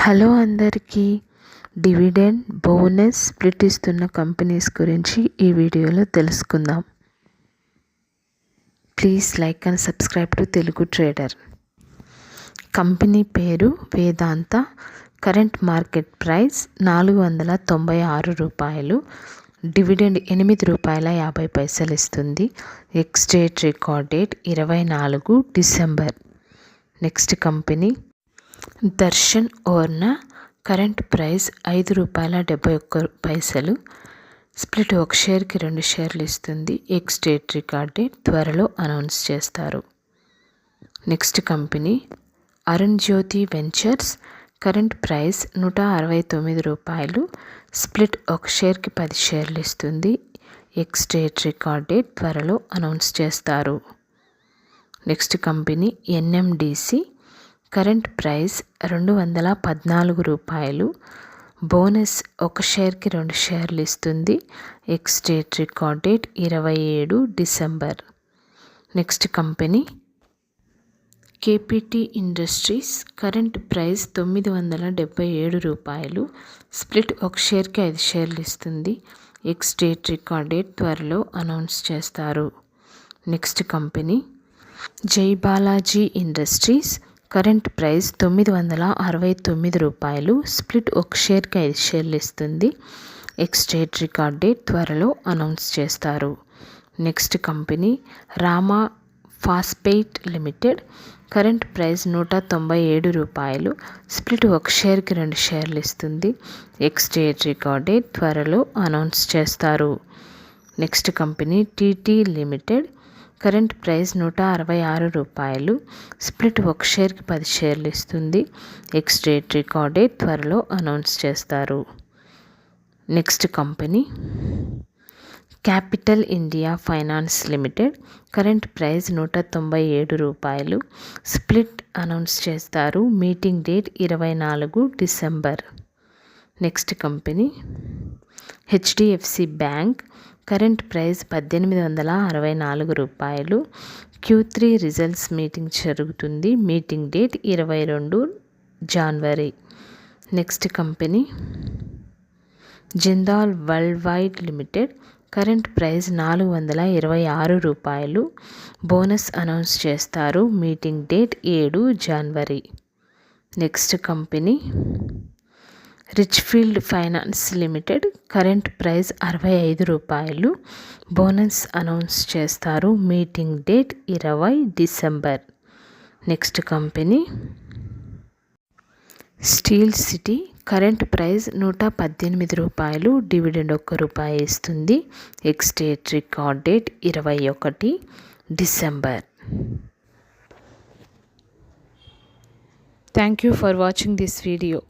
Hello అందరికీ. Dividend, bonus, split ఇస్తున్న companies గురించి ఈ వీడియోలో తెలుసుకుందాం. Please like and subscribe to Telugu trader. Company పేరు Vedanta. Current market price ₹496. Dividend ₹8.50 ఇస్తుంది. X date record date 24 December. Next company Darshan Orna. Current price ₹5.71. Split ఒక షేర్కి 2 షేర్లు ఇస్తుంది. ఎక్స్ డేట్ రికార్డ్ డేట్ త్వరలో అనౌన్స్ చేస్తారు. Next company Arun Jyoti Ventures. Current price ₹169. Split ఒక షేర్కి 10 షేర్లు ఇస్తుంది. ఎక్స్ డేట్ రికార్డ్ డేట్ త్వరలో అనౌన్స్ చేస్తారు. Next company NMDC. Current price ₹214. Bonus ఒక షేర్కి 2 షేర్లు ఇస్తుంది. X date record date 27 December. Next company KPT industries. Current price ₹977. Split ఒక షేర్కి 5 షేర్లు ఇస్తుంది. ఎక్స్ డేట్ రికార్డ్ డేట్ త్వరలో అనౌన్స్ చేస్తారు. నెక్స్ట్ కంపెనీ జై Balaji industries. Current price ₹969. Split ఒక షేర్కి 5 షేర్లు ఇస్తుంది. ఎక్స్ డేట్ రికార్డ్ డేట్ త్వరలో అనౌన్స్ చేస్తారు. Next company Rama phosphate limited. Current price ₹197. Split ఒక షేర్కి 2 షేర్లు ఇస్తుంది. ఎక్స్ డేట్ రికార్డ్ డేట్ త్వరలో అనౌన్స్ చేస్తారు. Next company TT Limited. Current price ₹166. Split ఒక షేర్కి 10 షేర్లు ఇస్తుంది. ఎక్స్ డేట్ రికార్డ్ డేట్ త్వరలో అనౌన్స్ చేస్తారు. Next company Capital India Finance Limited. Current price ₹197. Split announce చేస్తారు. Meeting date 24 December. Next company HDFC Bank. Current price ₹1864. Q3 results meeting జరుగుతుంది. Meeting date 22 జనవరి. Next company Jindal world wide Limited. Current price ₹426. Bonus announce చేస్తారు. Meeting date 7 జనవరి. Next company Richfield Finance Limited. Current price ₹65. Bonus announce చేస్తారు. Meeting date 20 December. Next company Steel City. Current price ₹118. Dividend ₹1 ఇస్తుంది. X date record date 21 December. Thank you for watching this video.